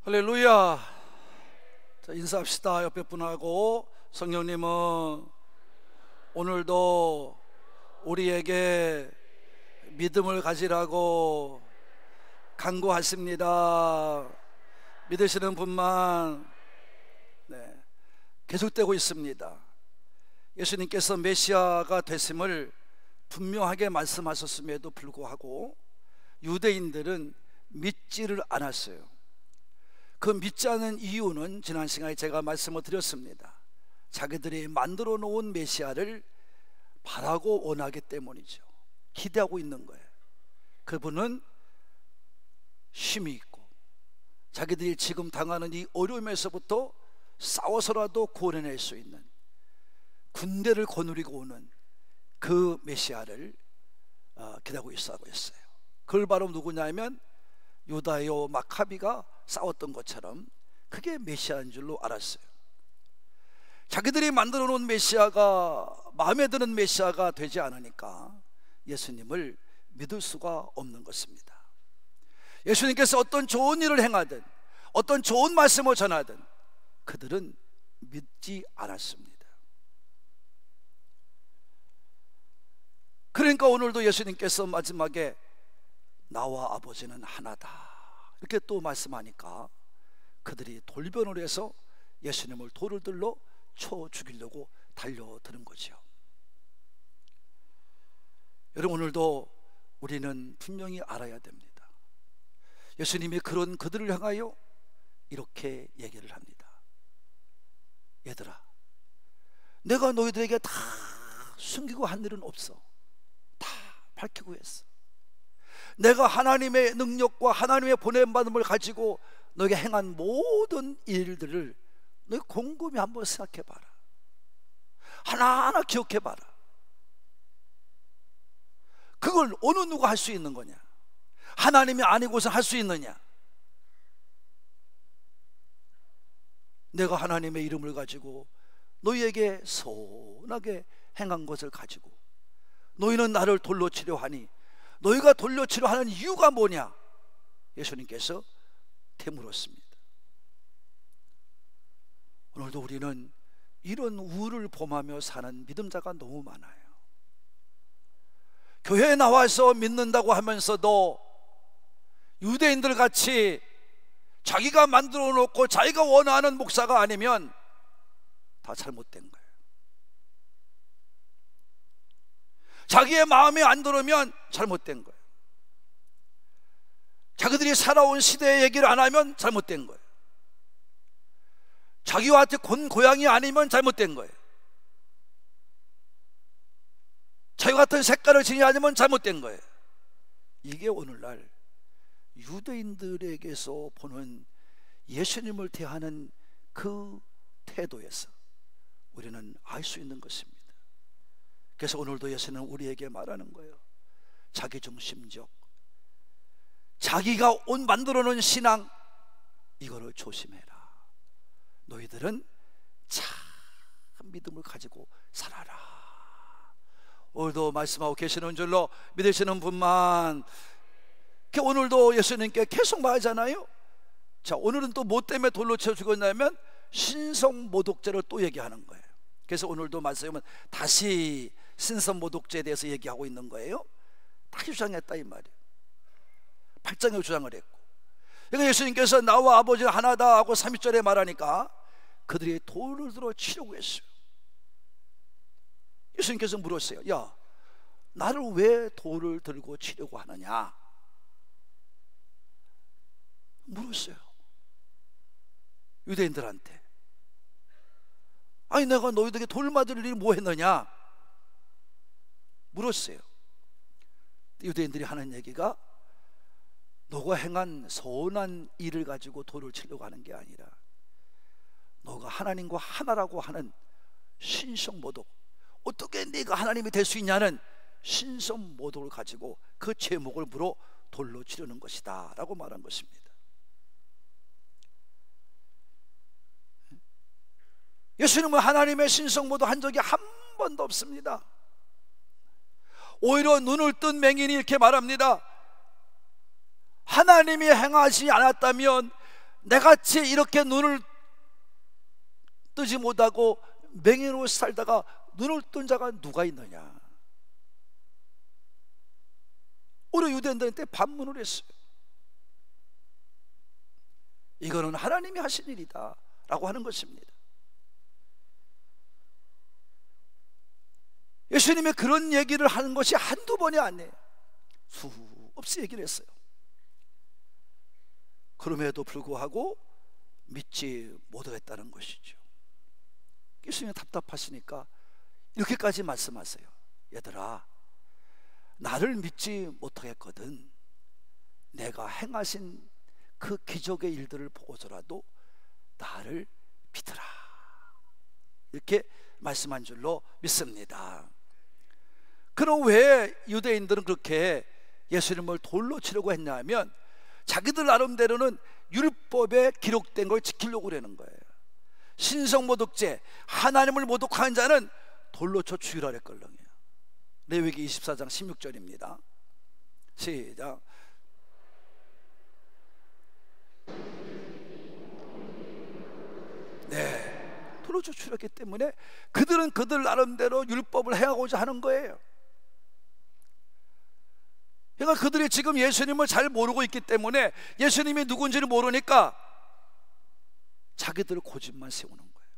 할렐루야. 자, 인사합시다. 옆에 분하고. 성령님은 오늘도 우리에게 믿음을 가지라고 간구하십니다. 믿으시는 분만 계속되고 있습니다. 예수님께서 메시아가 되심을 분명하게 말씀하셨음에도 불구하고 유대인들은 믿지를 않았어요. 그 믿지 않은 이유는 지난 시간에 제가 말씀을 드렸습니다. 자기들이 만들어 놓은 메시아를 바라고 원하기 때문이죠. 기대하고 있는 거예요. 그분은 힘이 있고 자기들이 지금 당하는 이 어려움에서부터 싸워서라도 구원해낼 수 있는, 군대를 거느리고 오는 그 메시아를 기대하고 있었다고 했어요. 그걸 바로 누구냐면 유다요 마카비가 싸웠던 것처럼 그게 메시아인 줄로 알았어요. 자기들이 만들어 놓은 메시아가 마음에 드는 메시아가 되지 않으니까 예수님을 믿을 수가 없는 것입니다. 예수님께서 어떤 좋은 일을 행하든 어떤 좋은 말씀을 전하든 그들은 믿지 않았습니다. 그러니까 오늘도 예수님께서 마지막에 나와 아버지는 하나다 이렇게 또 말씀하니까 그들이 돌변을 해서 예수님을 돌을 들러 쳐 죽이려고 달려드는 거죠. 여러분, 오늘도 우리는 분명히 알아야 됩니다. 예수님이 그런 그들을 향하여 이렇게 얘기를 합니다. 얘들아, 내가 너희들에게 다 숨기고 한 일은 없어. 다 밝히고 했어. 내가 하나님의 능력과 하나님의 보냄받음을 가지고 너에게 행한 모든 일들을 너희 곰곰이 한번 생각해봐라. 하나하나 기억해봐라. 그걸 어느 누가 할 수 있는 거냐? 하나님이 아니고서 할 수 있느냐? 내가 하나님의 이름을 가지고 너희에게 선하게 행한 것을 가지고 너희는 나를 돌로 치려 하니 너희가 돌려 치려 하는 이유가 뭐냐? 예수님께서 되물었습니다. 오늘도 우리는 이런 우를 범하며 사는 믿음자가 너무 많아요. 교회에 나와서 믿는다고 하면서도 유대인들 같이 자기가 만들어 놓고 자기가 원하는 목사가 아니면 다 잘못된 거예요. 자기의 마음에 안 들으면 잘못된 거예요. 자기들이 살아온 시대의 얘기를 안 하면 잘못된 거예요. 자기와 같은 고향이 아니면 잘못된 거예요. 자기와 같은 색깔을 지니지 않으면 잘못된 거예요. 이게 오늘날 유대인들에게서 보는 예수님을 대하는 그 태도에서 우리는 알 수 있는 것입니다. 그래서 오늘도 예수는 우리에게 말하는 거예요. 자기중심적, 자기가 만들어 놓은 신앙, 이거를 조심해라. 너희들은 참 믿음을 가지고 살아라. 오늘도 말씀하고 계시는 줄로 믿으시는 분만. 오늘도 예수님께 계속 말하잖아요. 자, 오늘은 또 뭐 때문에 돌로 쳐 죽었냐면 신성모독죄를 또 얘기하는 거예요. 그래서 오늘도 말씀은 다시 신성모독죄에 대해서 얘기하고 있는 거예요. 다시 주장했다 이 말이에요. 8장에 주장을 했고, 그러니까 예수님께서 나와 아버지가 하나다 하고 32절에 말하니까 그들이 돌을 들어 치려고 했어요. 예수님께서 물었어요. 야, 나를 왜 돌을 들고 치려고 하느냐? 물었어요. 유대인들한테. 아니, 내가 너희들에게 돌 맞을 일이 뭐 했느냐? 물었어요. 유대인들이 하는 얘기가 너가 행한 선한 일을 가지고 돌을 치려고 하는 게 아니라 너가 하나님과 하나라고 하는 신성모독, 어떻게 네가 하나님이 될 수 있냐는 신성모독을 가지고 그 제목을 물어 돌로 치려는 것이다 라고 말한 것입니다. 예수님은 하나님의 신성모독 한 적이 한 번도 없습니다. 오히려 눈을 뜬 맹인이 이렇게 말합니다. 하나님이 행하지 않았다면 내같이 이렇게 눈을 뜨지 못하고 맹인으로 살다가 눈을 뜬 자가 누가 있느냐. 우리 유대인들한테 반문을 했어요. 이거는 하나님이 하신 일이다 라고 하는 것입니다. 예수님이 그런 얘기를 하는 것이 한두 번이 아니에요. 수없이 얘기를 했어요. 그럼에도 불구하고 믿지 못하겠다는 것이죠. 예수님이 답답하시니까 이렇게까지 말씀하세요. 얘들아, 나를 믿지 못하겠거든 내가 행하신 그 기적의 일들을 보고서라도 나를 믿으라, 이렇게 말씀한 줄로 믿습니다. 그럼 왜 유대인들은 그렇게 예수님을 돌로 치려고 했냐 하면 자기들 나름대로는 율법에 기록된 걸 지키려고 그러는 거예요. 신성모독죄, 하나님을 모독하는 자는 돌로 쳐 죽이라 그랬걸랑이에요. 레위기 24장 16절입니다 시작. 네, 돌로 쳐 죽였기 때문에 그들은 그들 나름대로 율법을 행하고자 하는 거예요. 그러니까 그들이 지금 예수님을 잘 모르고 있기 때문에, 예수님이 누군지를 모르니까 자기들 고집만 세우는 거예요.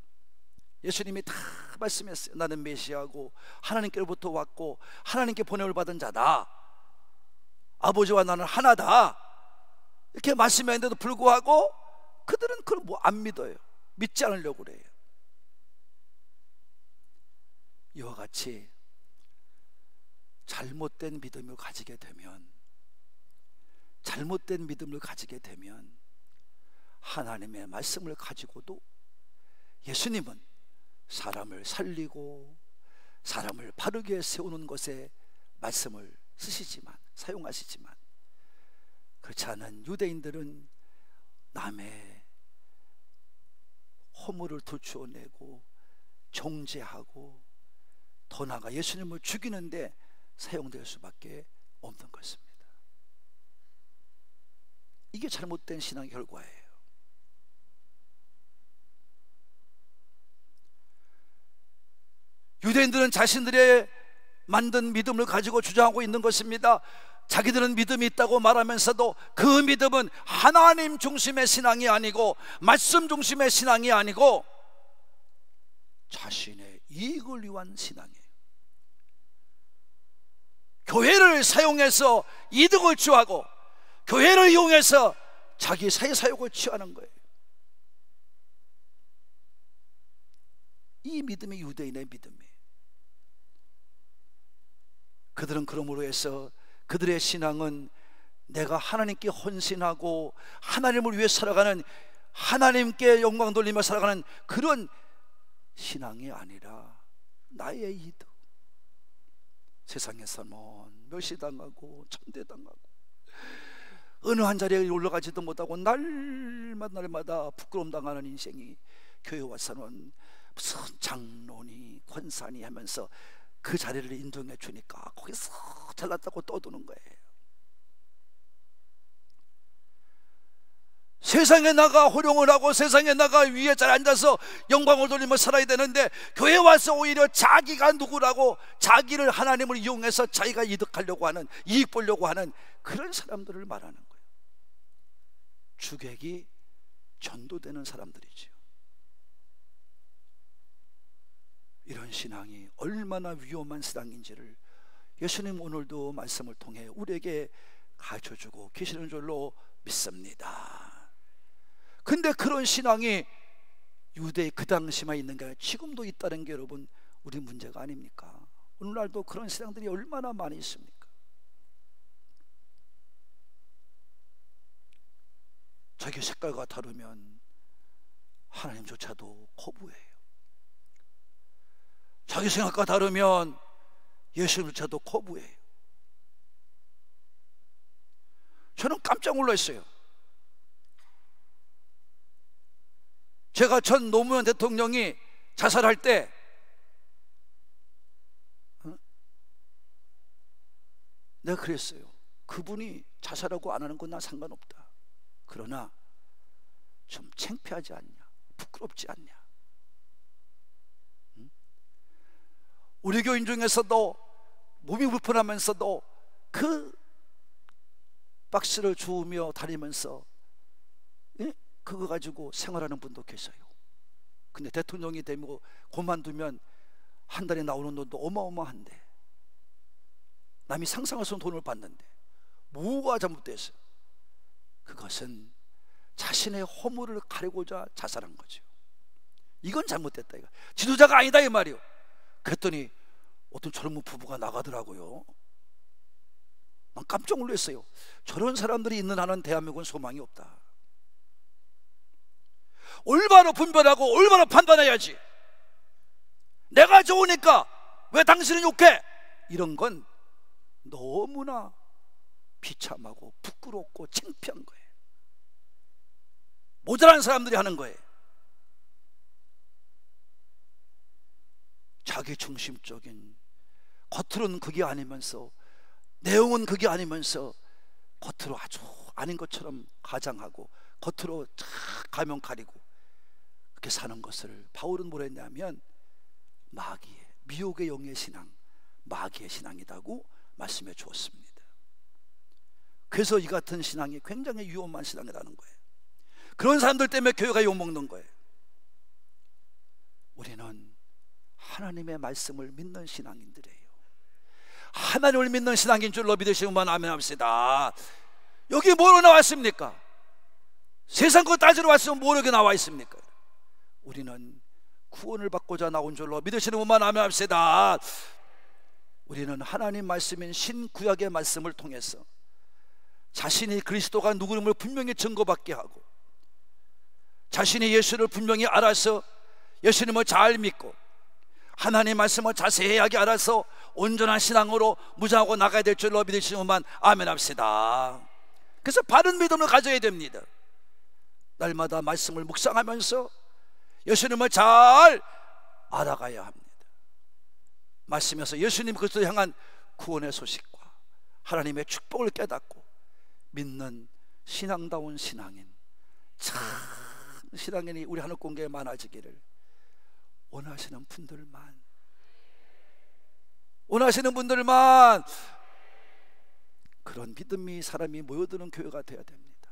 예수님이 다 말씀했어요. 나는 메시아고 하나님께로부터 왔고 하나님께 보냄을 받은 자다, 아버지와 나는 하나다, 이렇게 말씀했는데도 불구하고 그들은 그걸 뭐 안 믿어요. 믿지 않으려고 그래요. 이와 같이 잘못된 믿음을 가지게 되면, 잘못된 믿음을 가지게 되면 하나님의 말씀을 가지고도 예수님은 사람을 살리고 사람을 바르게 세우는 것에 말씀을 쓰시지만, 사용하시지만, 그렇지 않은 유대인들은 남의 허물을 들추어내고 정죄하고 더 나아가 예수님을 죽이는데 사용될 수밖에 없는 것입니다. 이게 잘못된 신앙의 결과예요. 유대인들은 자신들의 만든 믿음을 가지고 주장하고 있는 것입니다. 자기들은 믿음이 있다고 말하면서도 그 믿음은 하나님 중심의 신앙이 아니고 말씀 중심의 신앙이 아니고 자신의 이익을 위한 신앙이에요. 교회를 사용해서 이득을 취하고 교회를 이용해서 자기 사회사욕을 취하는 거예요. 이 믿음이 유대인의 믿음이에요. 그들은 그러므로 해서 그들의 신앙은 내가 하나님께 헌신하고 하나님을 위해 살아가는, 하나님께 영광 돌리며 살아가는 그런 신앙이 아니라 나의 이득, 세상에서는 멸시당하고 천대당하고 어느 한 자리에 올라가지도 못하고 날마다 부끄러움 당하는 인생이 교회 와서는 무슨 장로니 권사니 하면서 그 자리를 인정해 주니까 거기서 잘났다고 떠드는 거예요. 세상에 나가 호령을 하고 세상에 나가 위에 잘 앉아서 영광을 돌리며 살아야 되는데 교회 와서 오히려 자기가 누구라고 자기를 하나님을 이용해서 자기가 이득하려고 하는, 이익 보려고 하는 그런 사람들을 말하는 거예요. 주객이 전도되는 사람들이죠. 이런 신앙이 얼마나 위험한 신앙인지를 예수님 오늘도 말씀을 통해 우리에게 가르쳐주고 계시는 줄로 믿습니다. 근데 그런 신앙이 유대 그 당시만 있는 게 아니라 지금도 있다는 게 여러분 우리 문제가 아닙니까? 오늘날도 그런 신앙들이 얼마나 많이 있습니까? 자기 색깔과 다르면 하나님조차도 거부해요. 자기 생각과 다르면 예수님조차도 거부해요. 저는 깜짝 놀랐어요. 제가 전 노무현 대통령이 자살할 때 내가 그랬어요. 그분이 자살하고 안 하는 건 난 상관없다. 그러나 좀 창피하지 않냐? 부끄럽지 않냐? 우리 교인 중에서도 몸이 불편하면서도 그 박스를 주우며 다니면서 그거 가지고 생활하는 분도 계세요. 근데 대통령이 되고 그만두면 한 달에 나오는 돈도 어마어마한데, 남이 상상할 수 없는 돈을 받는데 뭐가 잘못됐어요? 그것은 자신의 허물을 가리고자 자살한 거죠. 이건 잘못됐다 이거. 지도자가 아니다 이 말이요. 그랬더니 어떤 젊은 부부가 나가더라고요. 난 깜짝 놀랐어요. 저런 사람들이 있는 한은 대한민국은 소망이 없다. 올바로 분별하고 올바로 판단해야지. 내가 좋으니까 왜 당신은 욕해? 이런 건 너무나 비참하고 부끄럽고 창피한 거예요. 모자란 사람들이 하는 거예요. 자기중심적인, 겉으로는 그게 아니면서 내용은 그게 아니면서 겉으로 아주 아닌 것처럼 가장하고 겉으로 가면 가리고 그렇게 사는 것을 바울은 뭐라 했냐면 마귀의, 미혹의 영의 신앙, 마귀의 신앙이라고 말씀해 주었습니다. 그래서 이 같은 신앙이 굉장히 위험한 신앙이라는 거예요. 그런 사람들 때문에 교회가 욕먹는 거예요. 우리는 하나님의 말씀을 믿는 신앙인들이에요. 하나님을 믿는 신앙인 줄로 믿으시면 아멘 합시다. 여기 뭐로 나왔습니까? 세상 것 따지러 왔으면 뭐로 나와 있습니까? 우리는 구원을 받고자 나온 줄로 믿으시는 분만 아멘 합시다. 우리는 하나님 말씀인 신구약의 말씀을 통해서 자신이 그리스도가 누구임을 분명히 증거받게 하고, 자신이 예수를 분명히 알아서 예수님을 잘 믿고 하나님 말씀을 자세하게 알아서 온전한 신앙으로 무장하고 나가야 될 줄로 믿으시는 분만 아멘 합시다. 그래서 바른 믿음을 가져야 됩니다. 날마다 말씀을 묵상하면서 예수님을 잘 알아가야 합니다. 말씀에서 예수님 그리스도를 향한 구원의 소식과 하나님의 축복을 깨닫고 믿는 신앙다운 신앙인, 참 신앙인이 우리 하늘 공개에 많아지기를 원하시는 분들만, 원하시는 분들만 그런 믿음이 사람이 모여드는 교회가 되어야 됩니다.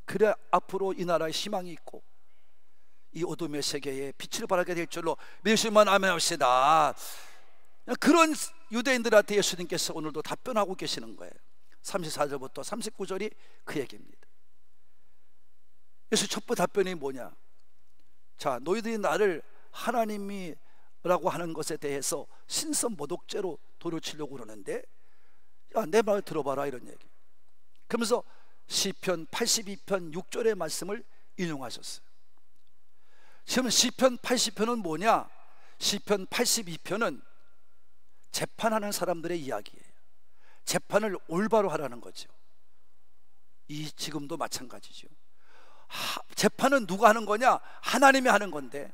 그래야 앞으로 이 나라에 희망이 있고 이 어둠의 세계에 빛을 발하게 될 줄로 믿으시면 아멘 합시다. 그런 유대인들한테 예수님께서 오늘도 답변하고 계시는 거예요. 34절부터 39절이 그 얘기입니다. 예수 첫 번째 답변이 뭐냐? 자, 너희들이 나를 하나님이라고 하는 것에 대해서 신선모독죄로 돌을 치려고 그러는데, 야, 내 말 들어봐라 이런 얘기. 그러면서 시편 82편 6절의 말씀을 인용하셨어요. 지금 시편 80편은 뭐냐? 시편 82편은 재판하는 사람들의 이야기예요. 재판을 올바로 하라는 거죠. 이 지금도 마찬가지죠. 재판은 누가 하는 거냐? 하나님이 하는 건데,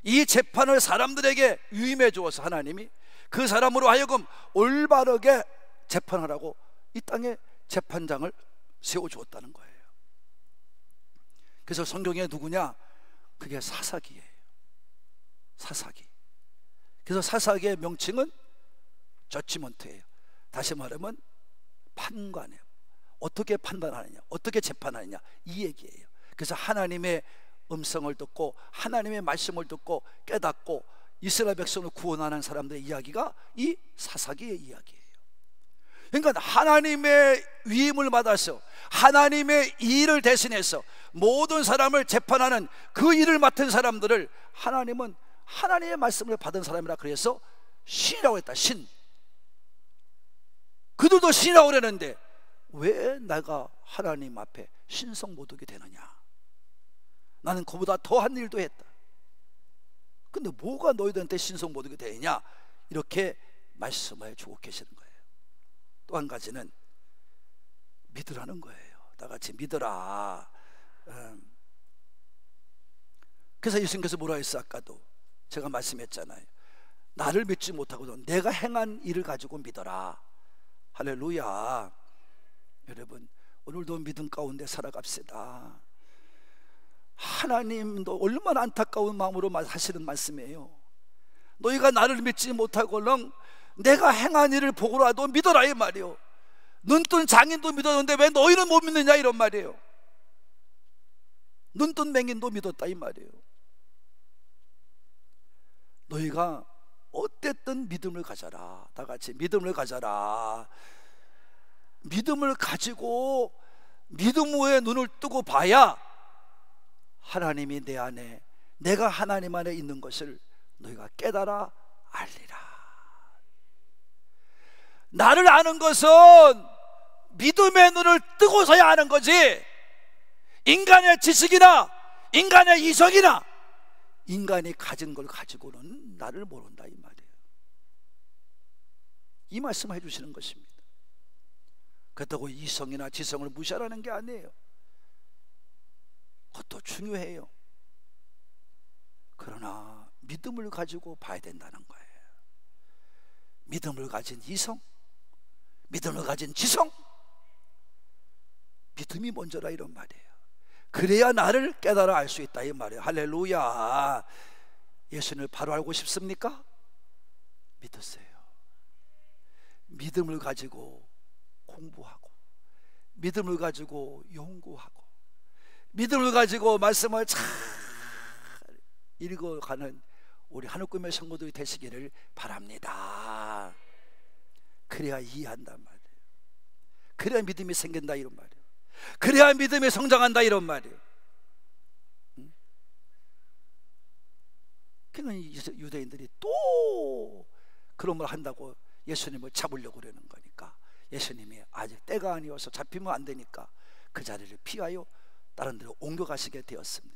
이 재판을 사람들에게 위임해 주어서 하나님이 그 사람으로 하여금 올바르게 재판하라고 이 땅에 재판장을 세워 주었다는 거예요. 그래서 성경에 누구냐? 그게 사사기예요. 사사기. 그래서 사사기의 명칭은 저지먼트예요. 다시 말하면 판관이에요. 어떻게 판단하느냐, 어떻게 재판하느냐, 이 얘기예요. 그래서 하나님의 음성을 듣고 하나님의 말씀을 듣고 깨닫고 이스라엘 백성을 구원하는 사람들의 이야기가 이 사사기의 이야기예요. 그러니까 하나님의 위임을 받아서 하나님의 일을 대신해서 모든 사람을 재판하는 그 일을 맡은 사람들을 하나님은 하나님의 말씀을 받은 사람이라 그래서 신이라고 했다. 신. 그들도 신이라고 그러는데 왜 내가 하나님 앞에 신성모독이 되느냐? 나는 그보다 더한 일도 했다. 근데 뭐가 너희들한테 신성모독이 되느냐? 이렇게 말씀해 주고 계시는 거예요. 또 한 가지는 믿으라는 거예요. 다 같이 믿어라. 그래서 예수님께서 뭐라 했어? 아까도 제가 말씀했잖아요. 나를 믿지 못하고도 내가 행한 일을 가지고 믿어라. 할렐루야. 여러분, 오늘도 믿음 가운데 살아갑시다. 하나님도 얼마나 안타까운 마음으로 하시는 말씀이에요. 너희가 나를 믿지 못하고는 내가 행한 일을 보고라도 믿어라, 이 말이에요. 눈뜬 장인도 믿었는데 왜 너희는 못 믿느냐, 이런 말이에요. 눈뜬 맹인도 믿었다, 이 말이에요. 너희가 어땠든 믿음을 가져라. 다 같이 믿음을 가져라. 믿음을 가지고 믿음 위에 눈을 뜨고 봐야 하나님이 내 안에, 내가 하나님 안에 있는 것을 너희가 깨달아 알리라. 나를 아는 것은 믿음의 눈을 뜨고서야 아는 거지, 인간의 지식이나 인간의 이성이나 인간이 가진 걸 가지고는 나를 모른다, 이 말이에요. 이 말씀을 해주시는 것입니다. 그렇다고 이성이나 지성을 무시하라는 게 아니에요. 그것도 중요해요. 그러나 믿음을 가지고 봐야 된다는 거예요. 믿음을 가진 이성, 믿음을 가진 지성, 믿음이 먼저라, 이런 말이에요. 그래야 나를 깨달아 알 수 있다, 이 말이에요. 할렐루야. 예수님을 바로 알고 싶습니까? 믿으세요. 믿음을 가지고 공부하고, 믿음을 가지고 연구하고, 믿음을 가지고 말씀을 잘 읽어가는 우리 하늘꿈의 성도들이 되시기를 바랍니다. 그래야 이해한단 말이에요. 그래야 믿음이 생긴다, 이런 말이에요. 그래야 믿음이 성장한다, 이런 말이에요. 그러니까 유대인들이 또 그런 걸 한다고 예수님을 잡으려고 그러는 거니까, 예수님이 아직 때가 아니어서 잡히면 안 되니까 그 자리를 피하여 다른 데로 옮겨가시게 되었습니다.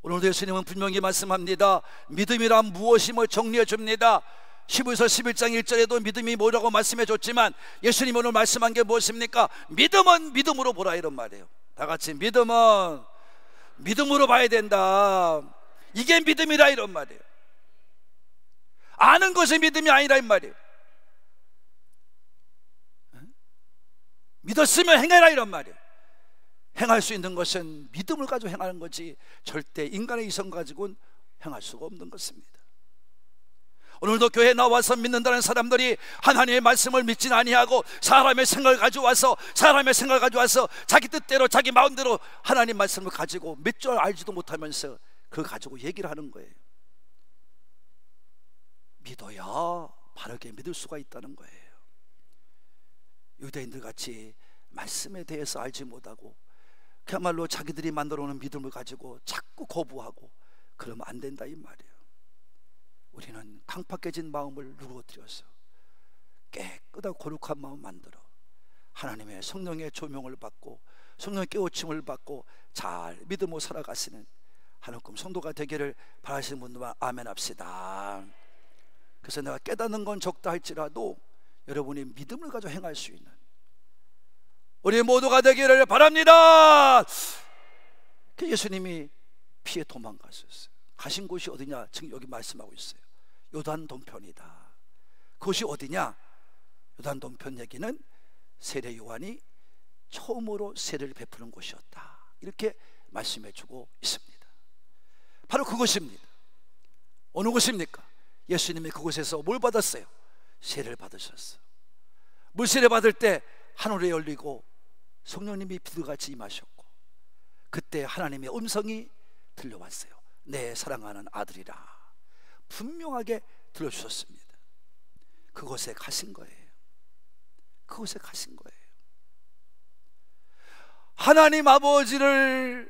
오늘도 예수님은 분명히 말씀합니다. 믿음이란 무엇임을 정리해 줍니다. 11서 11장 1절에도 믿음이 뭐라고 말씀해 줬지만 예수님이 오늘 말씀한 게 무엇입니까? 믿음은 믿음으로 보라, 이런 말이에요. 다 같이 믿음은 믿음으로 봐야 된다. 이게 믿음이라, 이런 말이에요. 아는 것이 믿음이 아니라, 이 말이에요. 믿었으면 행해라, 이런 말이에요. 행할 수 있는 것은 믿음을 가지고 행하는 거지 절대 인간의 이성 가지고는 행할 수가 없는 것입니다. 오늘도 교회에 나와서 믿는다는 사람들이 하나님의 말씀을 믿지 아니하고 사람의 생각을 가져와서 자기 뜻대로 자기 마음대로 하나님 말씀을 가지고 몇 줄 알지도 못하면서 그걸 가지고 얘기를 하는 거예요. 믿어야 바르게 믿을 수가 있다는 거예요. 유대인들 같이 말씀에 대해서 알지 못하고 그야말로 자기들이 만들어 놓은 믿음을 가지고 자꾸 거부하고 그러면 안 된다, 이 말이에요. 우리는 강팍해진 마음을 누구어뜨려서 깨끗하고 거룩한 마음 만들어 하나님의 성령의 조명을 받고 성령의 깨우침을 받고 잘 믿음으로 살아가시는 하나님 성도가 되기를 바라시는 분들만 아멘 합시다. 그래서 내가 깨닫는 건 적다 할지라도 여러분이 믿음을 가지고 행할 수 있는 우리 모두가 되기를 바랍니다. 예수님이 피해 도망가셨어요. 가신 곳이 어디냐? 지금 여기 말씀하고 있어요. 요단 동편이다. 그곳이 어디냐? 요단 동편 얘기는 세례 요한이 처음으로 세례를 베푸는 곳이었다, 이렇게 말씀해 주고 있습니다. 바로 그곳입니다. 어느 곳입니까? 예수님이 그곳에서 뭘 받았어요? 세례를 받으셨어요. 물세례 받을 때 하늘이 열리고 성령님이 비둘기같이 임하셨고 그때 하나님의 음성이 들려왔어요. 내 사랑하는 아들이라 분명하게 들려주셨습니다. 그곳에 가신 거예요. 그곳에 가신 거예요. 하나님 아버지를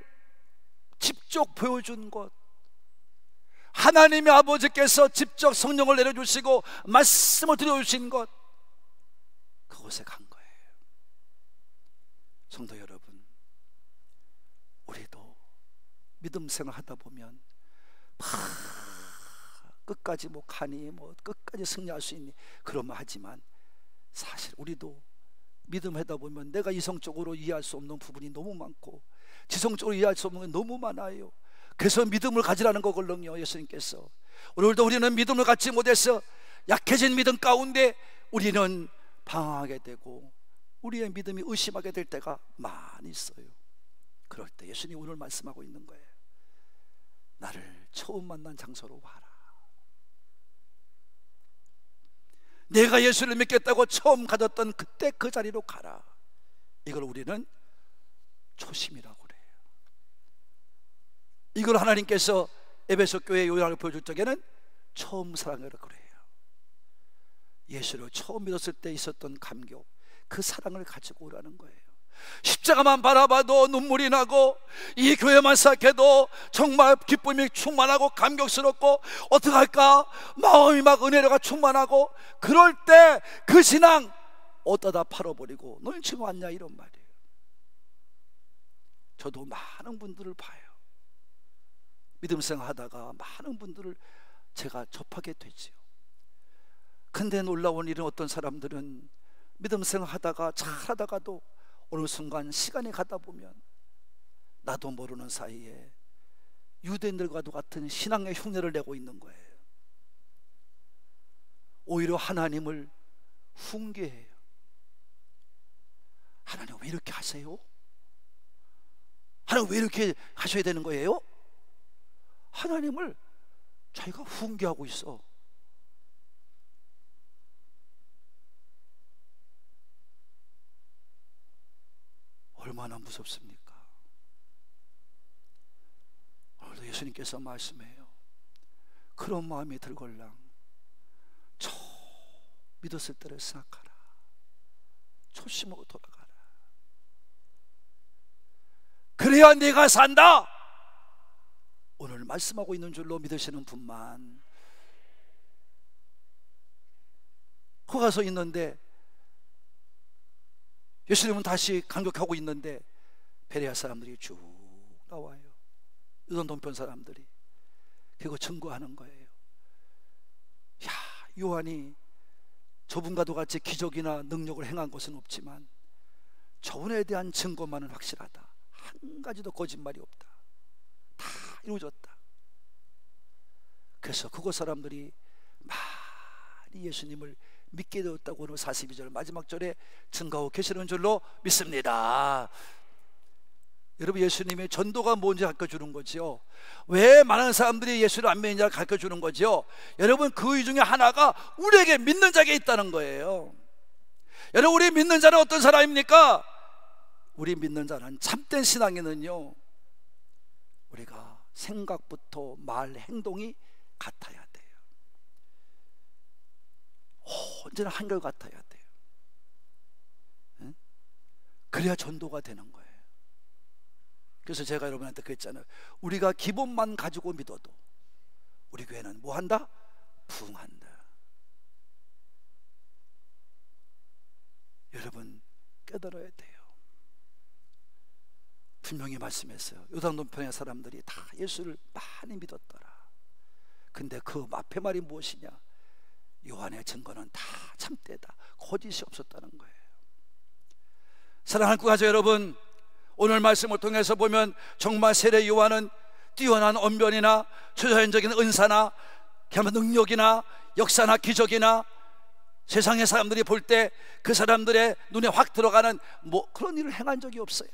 직접 보여준 곳, 하나님의 아버지께서 직접 성령을 내려주시고 말씀을 들려주신 곳, 그곳에 간 거예요. 성도 여러분, 우리도 믿음 생활 하다 보면 끝까지 가니 끝까지 승리할 수 있니 그러면 하지만 사실 우리도 믿음 하다 보면 내가 이성적으로 이해할 수 없는 부분이 너무 많고 지성적으로 이해할 수 없는 게 너무 많아요. 그래서 믿음을 가지라는 거걸요. 예수님께서 오늘도 우리는 믿음을 갖지 못해서 약해진 믿음 가운데 우리는 방황하게 되고 우리의 믿음이 의심하게 될 때가 많이 있어요. 그럴 때 예수님 오늘 말씀하고 있는 거예요. 나를 처음 만난 장소로 와라. 내가 예수를 믿겠다고 처음 가졌던 그때 그 자리로 가라. 이걸 우리는 초심이라고 그래요. 이걸 하나님께서 에베소 교회 요약을 보여줄 적에는 처음 사랑이라고 그래요. 예수를 처음 믿었을 때 있었던 감격, 그 사랑을 가지고 오라는 거예요. 십자가만 바라봐도 눈물이 나고 이 교회만 생각해도 정말 기쁨이 충만하고 감격스럽고 어떡할까 마음이 막 은혜가 충만하고, 그럴 때 그 신앙 어디다 팔아버리고 너는 지금 왔냐 이런 말이에요. 저도 많은 분들을 봐요. 믿음 생활하다가 많은 분들을 제가 접하게 되지요. 근데 놀라운 일은 어떤 사람들은 믿음 생활하다가 잘하다가도 어느 순간 시간이 가다 보면 나도 모르는 사이에 유대인들과도 같은 신앙의 흉내를 내고 있는 거예요. 오히려 하나님을 훈계해요. 하나님 왜 이렇게 하세요? 하나님 왜 이렇게 하셔야 되는 거예요? 하나님을 자기가 훈계하고 있어. 얼마나 무섭습니까? 오늘도 예수님께서 말씀해요. 그런 마음이 들걸랑 처음 믿었을 때를 생각하라. 초심으로 돌아가라. 그래야 내가 산다. 오늘 말씀하고 있는 줄로 믿으시는 분만. 거 가서 있는데 예수님은 다시 감격하고 있는데 베레아 사람들이 쭉 나와요. 유단 동편 사람들이. 그리고 증거하는 거예요. 야, 요한이 저분과도 같이 기적이나 능력을 행한 것은 없지만 저분에 대한 증거만은 확실하다. 한 가지도 거짓말이 없다. 다 이루어졌다. 그래서 그곳 사람들이 많이 예수님을 믿게 되었다고 오늘 42절 마지막 절에 증거하고 계시는 줄로 믿습니다. 여러분, 예수님의 전도가 뭔지 가르쳐주는 거죠. 왜 많은 사람들이 예수를 안 믿느냐를 가르쳐주는 거죠. 여러분, 그 중에 하나가 우리에게 믿는 자에게 있다는 거예요. 여러분, 우리 믿는 자는 어떤 사람입니까? 우리 믿는 자는 참된 신앙에는요, 우리가 생각부터 말, 행동이 같아야 돼요. 언제나 한결 같아야 돼요. 응? 그래야 전도가 되는 거예요. 그래서 제가 여러분한테 그랬잖아요. 우리가 기본만 가지고 믿어도 우리 교회는 뭐 한다? 부흥한다. 여러분 깨달아야 돼요. 분명히 말씀했어요. 요단동편의 사람들이 다 예수를 많이 믿었더라. 근데 그 앞에 말이 무엇이냐? 요한의 증거는 다 참되다. 거짓이 없었다는 거예요. 사랑하는 가족 여러분, 오늘 말씀을 통해서 보면 정말 세례 요한은 뛰어난 언변이나 초자연적인 은사나 능력이나 역사나 기적이나 세상의 사람들이 볼 때 그 사람들의 눈에 확 들어가는 뭐 그런 일을 행한 적이 없어요.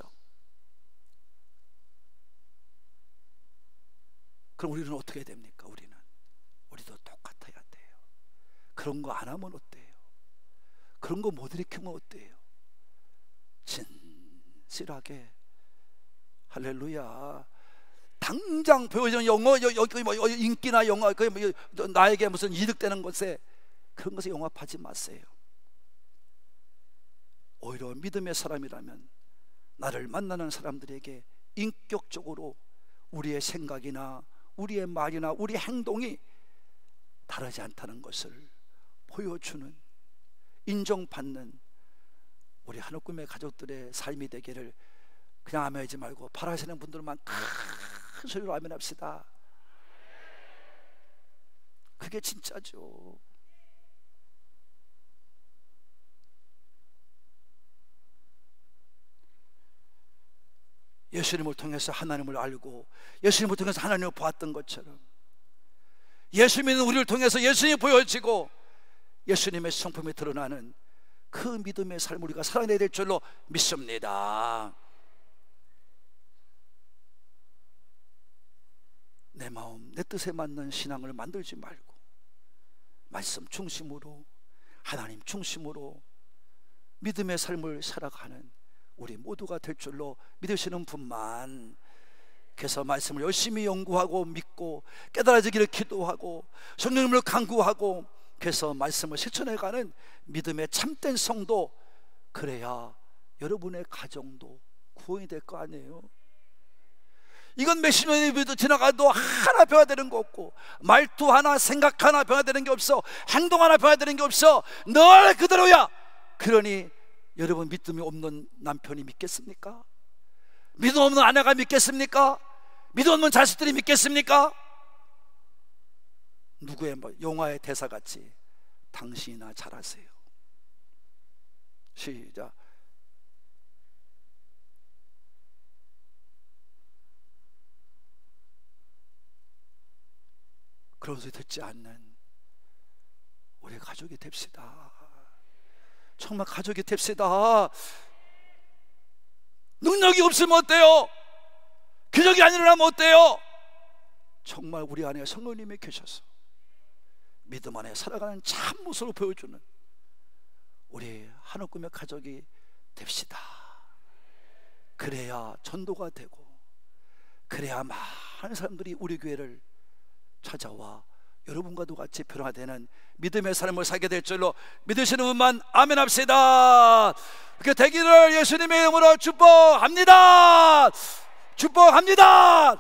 그럼 우리는 어떻게 됩니까? 우리도 똑같아야 돼요. 그런 거 안 하면 어때요? 그런 거 못 일으키면 어때요? 진실하게 할렐루야. 당장 보여주는 영어, 인기나 영어, 나에게 무슨 이득되는 것에 그런 것에 영합하지 마세요. 오히려 믿음의 사람이라면 나를 만나는 사람들에게 인격적으로 우리의 생각이나 우리의 말이나 우리 행동이 다르지 않다는 것을 보여주는, 인정받는 우리 하늘꿈의 가족들의 삶이 되기를 그냥 아멘하지 말고 바라시는 분들만 큰 소리로 아멘합시다. 그게 진짜죠. 예수님을 통해서 하나님을 알고 예수님을 통해서 하나님을 보았던 것처럼 예수 믿는 우리를 통해서 예수님이 보여지고 예수님의 성품이 드러나는 그 믿음의 삶을 우리가 살아내야 될 줄로 믿습니다. 내 마음, 내 뜻에 맞는 신앙을 만들지 말고 말씀 중심으로, 하나님 중심으로 믿음의 삶을 살아가는 우리 모두가 될 줄로 믿으시는 분만, 그래서 말씀을 열심히 연구하고 믿고 깨달아지기를 기도하고 성령님을 간구하고 그래서 말씀을 실천해가는 믿음의 참된 성도, 그래야 여러분의 가정도 구원이 될 거 아니에요. 이건 몇십 년이 지나가도 하나 배워야 되는 거 없고, 말투 하나, 생각 하나 배워야 되는 게 없어, 행동 하나 배워야 되는 게 없어. 늘 그대로야. 그러니 여러분, 믿음이 없는 남편이 믿겠습니까? 믿음 없는 아내가 믿겠습니까? 믿음 없는 자식들이 믿겠습니까? 누구의 영화의 대사같이 당신이나 잘하세요. 시작. 그런 소리 듣지 않는 우리 가족이 됩시다. 정말 가족이 됩시다. 능력이 없으면 어때요? 기적이 안 일어나면 어때요? 정말 우리 안에 성령님이 계셔서 믿음 안에 살아가는 참 모습을 보여주는 우리 한옥금의 가족이 됩시다. 그래야 전도가 되고, 그래야 많은 사람들이 우리 교회를 찾아와 여러분과도 같이 변화되는 믿음의 삶을 살게 될 줄로 믿으시는 분만 아멘 합시다. 그렇게 되기를 예수님의 이름으로 축복합니다. 축복합니다.